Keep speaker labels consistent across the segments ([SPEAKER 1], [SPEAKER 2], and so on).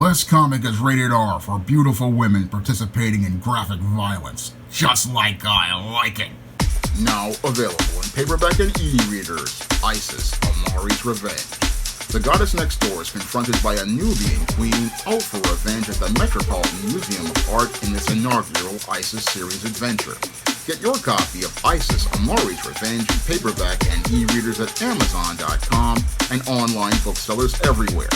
[SPEAKER 1] This comic is rated R for beautiful women participating in graphic violence. Just like I like it.
[SPEAKER 2] Now available in paperback and e-readers, Isis, Amari's Revenge. The goddess next door is confronted by a Nubian queen out for revenge at the Metropolitan Museum of Art in this inaugural Isis series adventure. Get your copy of Isis, Amari's Revenge in paperback and e-readers at Amazon.com and online booksellers everywhere.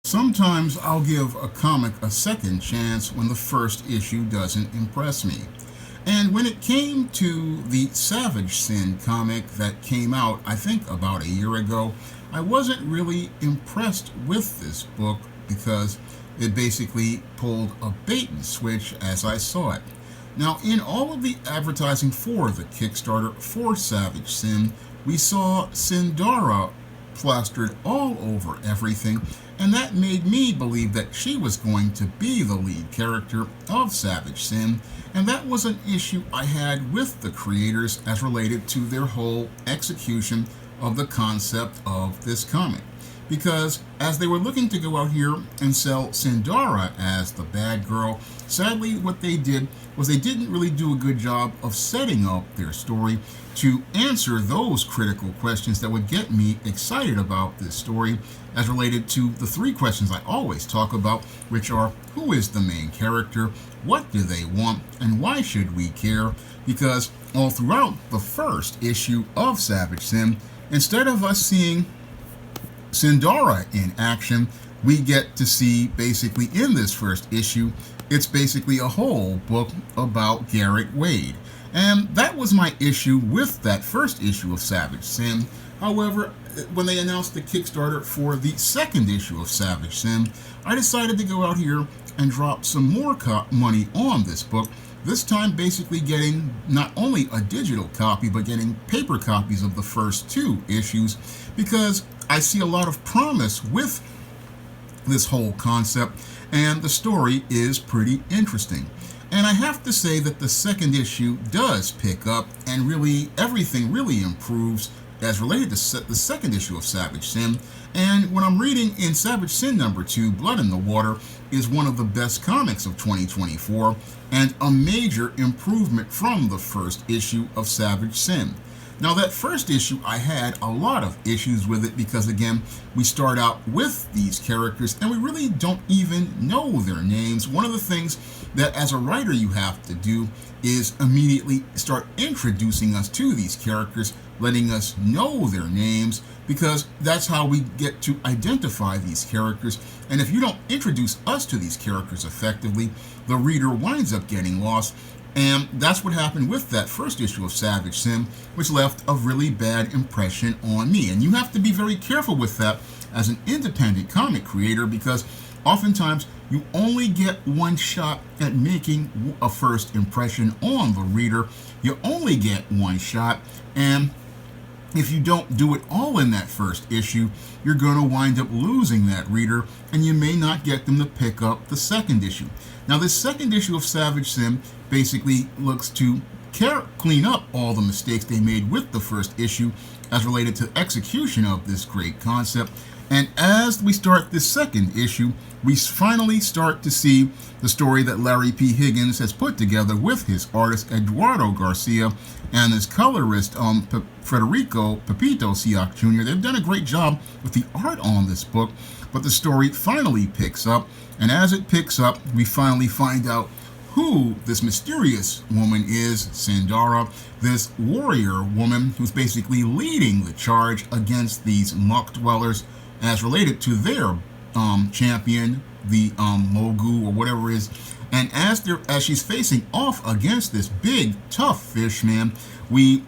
[SPEAKER 1] Sometimes I'll give a comic a second chance when the first issue doesn't impress me. And when it came to the Savage Sin comic that came out, I think about a year ago, I wasn't really impressed with this book because it basically pulled a bait and switch as I saw it. Now, in all of the advertising for the Kickstarter for Savage Sin, we saw Sindara plastered all over everything, and that made me believe that she was going to be the lead character of Savage Sin, and that was an issue I had with the creators as related to their whole execution of the concept of this comic. Because as they were looking to go out here and sell Sindara as the bad girl, sadly what they did was they didn't really do a good job of setting up their story to answer those critical questions that would get me excited about this story as related to the three questions I always talk about, which are: who is the main character, what do they want, and why should we care? Because all throughout the first issue of Savage Sin, instead of us seeing Sindara in action, we get to see basically in this first issue, it's basically a whole book about Garrett Wade. And that was my issue with that first issue of Savage Sin. However, when they announced the Kickstarter for the second issue of Savage Sin, I decided to go out here and drop some more money on this book, this time basically getting not only a digital copy, but getting paper copies of the first two issues, because I see a lot of promise with this whole concept, and the story is pretty interesting. And I have to say that the second issue does pick up, and really everything really improves as related to the second issue of Savage Sin. And when I'm reading in Savage Sin number 2, Blood in the Water is one of the best comics of 2024 and a major improvement from the first issue of Savage Sin. Now, that first issue, I had a lot of issues with it because, again, we start out with these characters and we really don't even know their names. One of the things that as a writer you have to do is immediately start introducing us to these characters, letting us know their names, because that's how we get to identify these characters. And if you don't introduce us to these characters effectively, the reader winds up getting lost. And that's what happened with that first issue of Savage Sin, which left a really bad impression on me. And you have to be very careful with that as an independent comic creator, because oftentimes you only get one shot at making a first impression on the reader. You only get one shot, and if you don't do it all in that first issue, you're going to wind up losing that reader, and you may not get them to pick up the second issue. Now, this second issue of Savage Sin basically looks to clean up all the mistakes they made with the first issue as related to execution of this great concept. And as we start this second issue, we finally start to see the story that Larry P. Higgins has put together with his artist Eduardo Garcia and his colorist Federico Pepito Siak Jr. They've done a great job with the art on this book, but the story finally picks up, and as it picks up, we finally find out who this mysterious woman is, Sindara, this warrior woman who's basically leading the charge against these muck dwellers as related to their champion, the Mogu or whatever it is. And as she's facing off against this big, tough fish man, we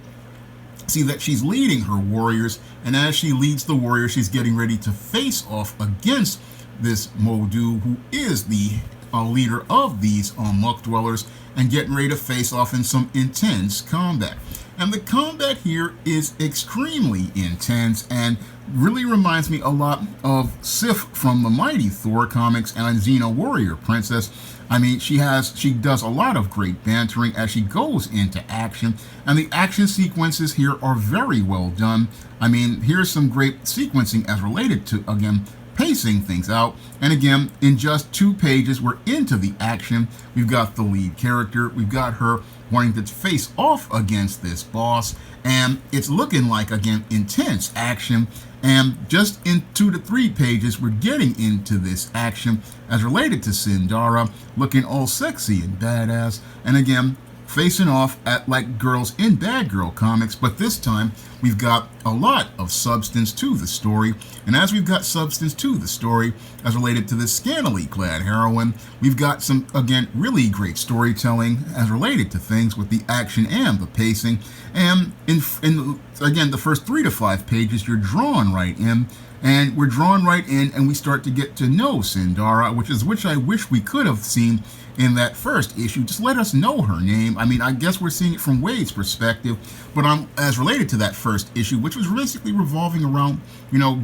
[SPEAKER 1] see that she's leading her warriors, and as she leads the warriors, she's getting ready to face off against this Modu, who is the leader of these muck dwellers, and getting ready to face off in some intense combat. And the combat here is extremely intense and really reminds me a lot of Sif from the Mighty Thor comics and Xena Warrior Princess. I mean, she does a lot of great bantering as she goes into action, and the action sequences here are very well done. I mean, here's some great sequencing as related to, again, pacing things out. And again, in just 2 pages, we're into the action. We've got the lead character. We've got her wanting to face off against this boss. And it's looking like, again, intense action. And just in 2 to 3 pages, we're getting into this action as related to Sindara, looking all sexy and badass. And again, facing off at like girls in Bad Girl comics, but this time we've got a lot of substance to the story. And as we've got substance to the story as related to this scantily clad heroine, we've got some, again, really great storytelling as related to things with the action and the pacing. And in again, the first 3 to 5 pages, you're drawn right in. And we're drawn right in, and we start to get to know Sindara, which I wish we could have seen in that first issue. Just let us know her name. I mean, I guess we're seeing it from Wade's perspective, but as related to that first issue, which was basically revolving around,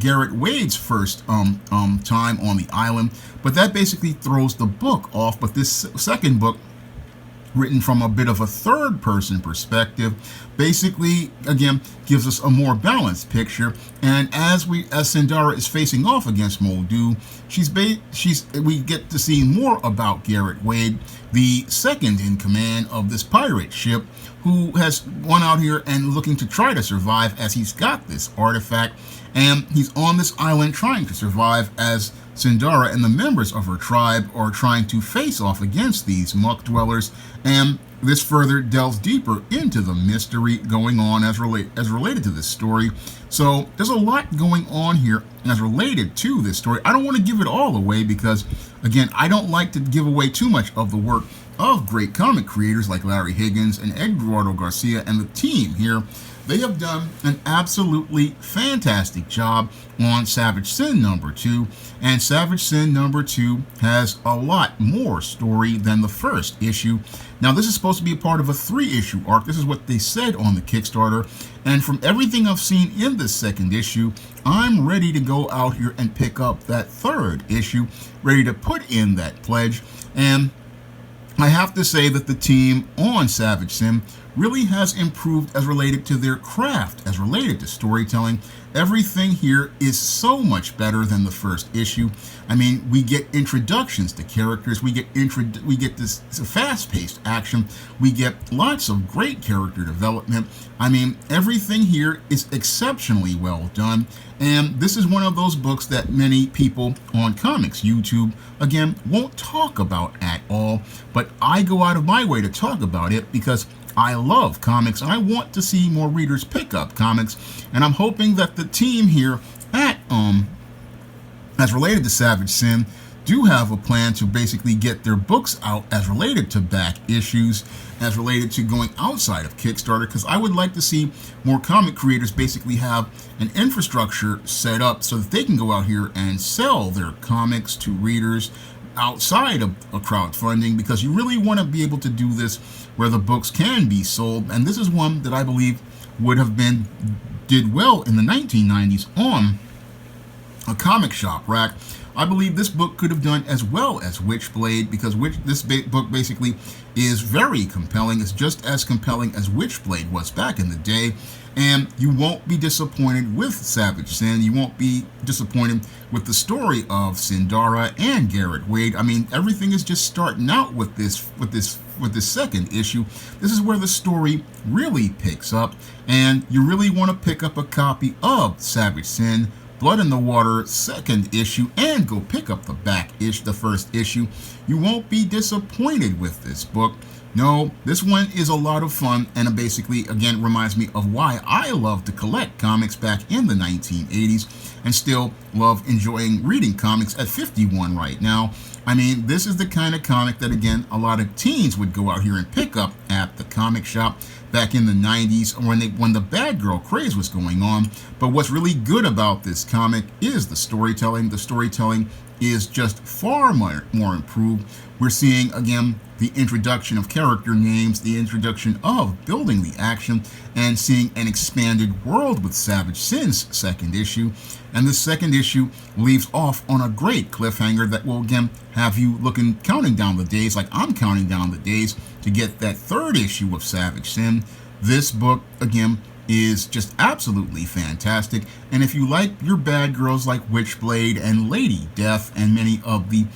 [SPEAKER 1] Garrett Wade's first time on the island. But that basically throws the book off. But this second book, written from a bit of a third-person perspective, basically, again, gives us a more balanced picture. And as Sindara is facing off against Muldoon, we get to see more about Garrett Wade, the second in command of this pirate ship, who has gone out here and looking to try to survive as he's got this artifact, and he's on this island trying to survive as Sindara and the members of her tribe are trying to face off against these muck dwellers, and this further delves deeper into the mystery going on as related to this story. So there's a lot going on here as related to this story. I don't want to give it all away because, again, I don't like to give away too much of the work of great comic creators like Larry Higgins and Eduardo Garcia and the team here. They have done an absolutely fantastic job on Savage Sin #2, and Savage Sin #2 has a lot more story than the first issue. Now, this is supposed to be a part of a 3-issue arc. This is what they said on the Kickstarter, and from everything I've seen in this second issue, I'm ready to go out here and pick up that 3rd issue, ready to put in that pledge. And I have to say that the team on Savage Sim really has improved as related to their craft, as related to storytelling. Everything here is so much better than the first issue. I mean, we get introductions to characters, we get this fast-paced action, we get lots of great character development. I mean, everything here is exceptionally well done, and this is one of those books that many people on Comics YouTube, again, won't talk about at all, but I go out of my way to talk about it because I love comics, and I want to see more readers pick up comics, and I'm hoping that the team here at as related to Savage Sin do have a plan to basically get their books out as related to back issues, as related to going outside of Kickstarter, because I would like to see more comic creators basically have an infrastructure set up so that they can go out here and sell their comics to readers outside of crowdfunding, because you really want to be able to do this where the books can be sold. And this is one that I believe did well in the 1990s on a comic shop rack. I believe this book could have done as well as Witchblade, because this book basically is very compelling. It's just as compelling as Witchblade was back in the day. And you won't be disappointed with Savage Sin. You won't be disappointed with the story of Sindara and Garrett Wade. I mean, everything is just starting out with this second issue. This is where the story really picks up, and you really want to pick up a copy of Savage Sin, Blood in the Water second issue, and go pick up the first issue. You won't be disappointed with this book. No, this one is a lot of fun, and it basically, again, reminds me of why I loved to collect comics back in the 1980s and still love enjoying reading comics at 51 right now. I mean, this is the kind of comic that, again, a lot of teens would go out here and pick up at the comic shop back in the 90s when the Bad Girl craze was going on. But what's really good about this comic is the storytelling. The storytelling is just far more improved. We're seeing, again, the introduction of character names, the introduction of building the action, and seeing an expanded world with Savage Sin's second issue. And the second issue leaves off on a great cliffhanger that will again have you counting down the days, like I'm counting down the days, to get that third issue of Savage Sin. This book, again, is just absolutely fantastic. And if you like your bad girls like Witchblade and Lady Death and many of the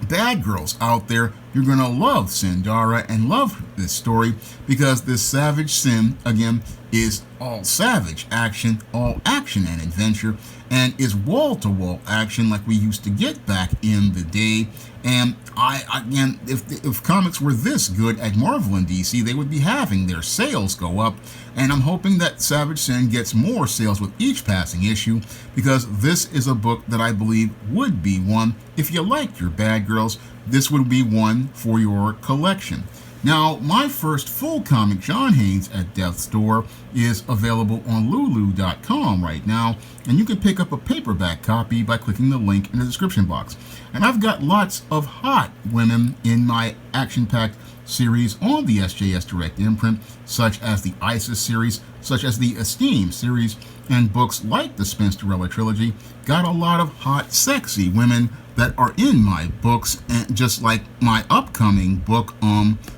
[SPEAKER 1] bad girls out there, you're going to love Sindara and love this story, because this Savage Sin, again, is all savage action, all action and adventure, and is wall-to-wall action like we used to get back in the day. And again, if comics were this good at Marvel and DC, they would be having their sales go up. And I'm hoping that Savage Sin gets more sales with each passing issue, because this is a book that I believe would be one, if you like your bad girls, this would be one for your collection. Now, my first full comic, John Haynes at Death's Door, is available on Lulu.com right now, and you can pick up a paperback copy by clicking the link in the description box. And I've got lots of hot women in my action-packed series on the SJS Direct imprint, such as the ISIS series, such as the Esteem series, and books like the Spinsterella trilogy. Got a lot of hot, sexy women that are in my books, and just like my upcoming book,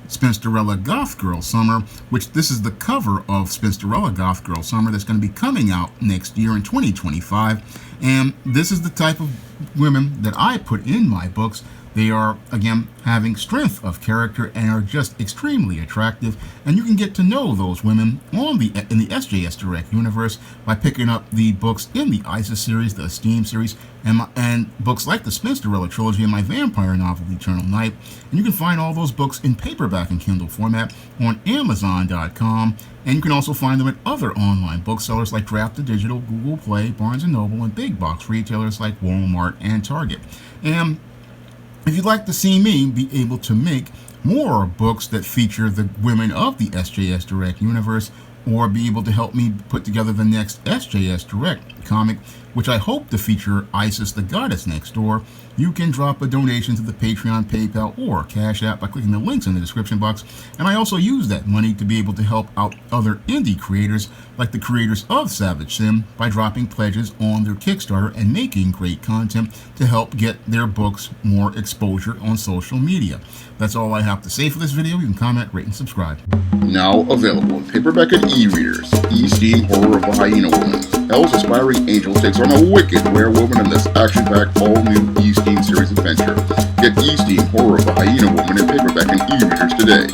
[SPEAKER 1] Spinsterella Goth Girl Summer, which this is the cover of Spinsterella Goth Girl Summer that's going to be coming out next year in 2025. And this is the type of women that I put in my books. They are, again, having strength of character and are just extremely attractive. And you can get to know those women in the SJS Direct universe by picking up the books in the ISIS series, the Esteem series, and books like the Spinsterella trilogy and my vampire novel, Eternal Night. And you can find all those books in paperback and Kindle format on Amazon.com. And you can also find them at other online booksellers like Draft to Digital, Google Play, Barnes & Noble, and big box retailers like Walmart and Target. And if you'd like to see me be able to make more books that feature the women of the SJS Direct universe, or be able to help me put together the next SJS Direct comic, which I hope to feature Isis the Goddess Next Door, you can drop a donation to the Patreon, PayPal, or Cash App by clicking the links in the description box. And I also use that money to be able to help out other indie creators, like the creators of Savage Sin, by dropping pledges on their Kickstarter and making great content to help get their books more exposure on social media. That's all I have to say for this video. You can comment, rate, and subscribe.
[SPEAKER 2] Now available in paperback and e-readers, E-Steam Horror of the Hyena Woman. Hell's aspiring angel takes on a wicked werewolf in this action-packed, all-new E-Steam series adventure. Get E-Steam Horror of the Hyena Woman in paperback and e-readers today.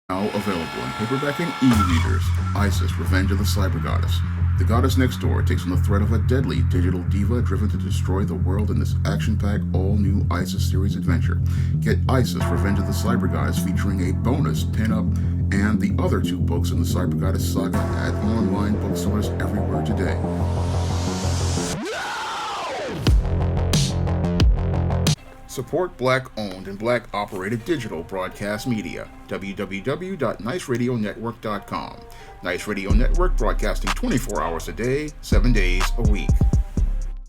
[SPEAKER 2] Now available in paperback and e-readers, Isis, Revenge of the Cyber Goddess. The Goddess Next Door takes on the threat of a deadly digital diva driven to destroy the world in this action-packed, all-new Isis series adventure. Get Isis, Revenge of the Cyber Goddess, featuring a bonus pin-up and the other 2 books in the Cyber Goddess saga at online booksellers everywhere today. Support Black-owned and Black-operated digital broadcast media. www.niceradionetwork.com. Nice Radio Network, broadcasting 24 hours a day, 7 days a week.